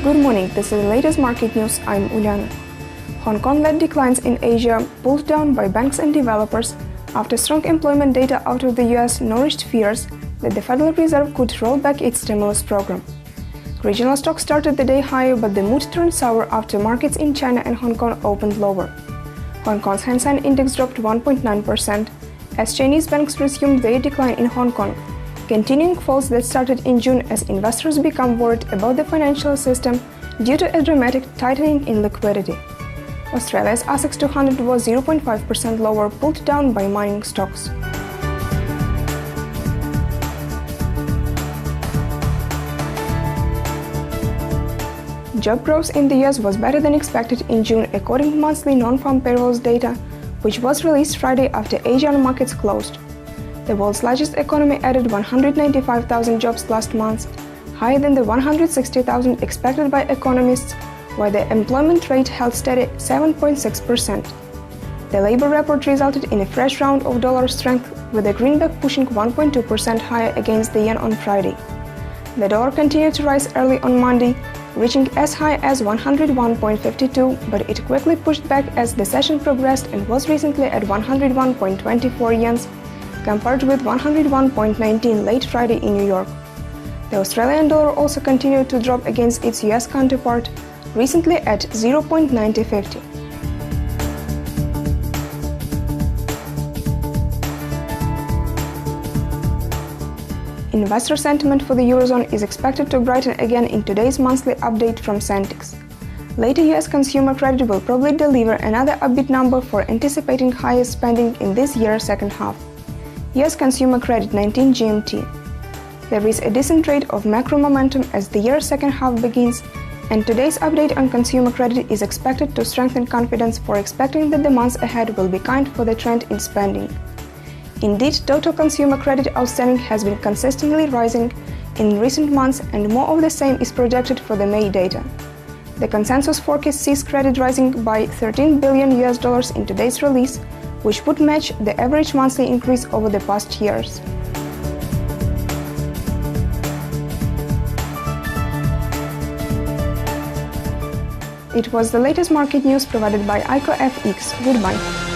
Good morning, this is the latest market news. I'm Uliana. Hong Kong-led declines in Asia, pulled down by banks and developers, after strong employment data out of the US nourished fears that the Federal Reserve could roll back its stimulus program. Regional stocks started the day higher, but the mood turned sour after markets in China and Hong Kong opened lower. Hong Kong's Hang Seng Index dropped 1.9% as Chinese banks resumed their decline in Hong Kong, continuing falls that started in June as investors become worried about the financial system due to a dramatic tightening in liquidity. Australia's ASX 200 was 0.5% lower, pulled down by mining stocks. Job growth in the US was better than expected in June according to monthly non-farm payrolls data, which was released Friday after Asian markets closed. The world's largest economy added 195,000 jobs last month, higher than the 160,000 expected by economists, while the employment rate held steady at 7.6%. The labor report resulted in a fresh round of dollar strength, with the greenback pushing 1.2% higher against the yen on Friday. The dollar continued to rise early on Monday, reaching as high as 101.52, but it quickly pushed back as the session progressed and was recently at 101.24 yen, compared with 101.19 late Friday in New York. The Australian dollar also continued to drop against its US counterpart, recently at 0.9050. Investor sentiment for the Eurozone is expected to brighten again in today's monthly update from Sentix. Later, US consumer credit will probably deliver another upbeat number for anticipating higher spending in this year's second half. US consumer credit 19 GMT. There is a decent rate of macro momentum as the year's second half begins, and today's update on consumer credit is expected to strengthen confidence for expecting that the months ahead will be kind for the trend in spending. Indeed, total consumer credit outstanding has been consistently rising in recent months, and more of the same is projected for the May data. The consensus forecast sees credit rising by $13 billion in today's release, which would match the average monthly increase over the past years. It was the latest market news provided by ICO FX. Goodbye.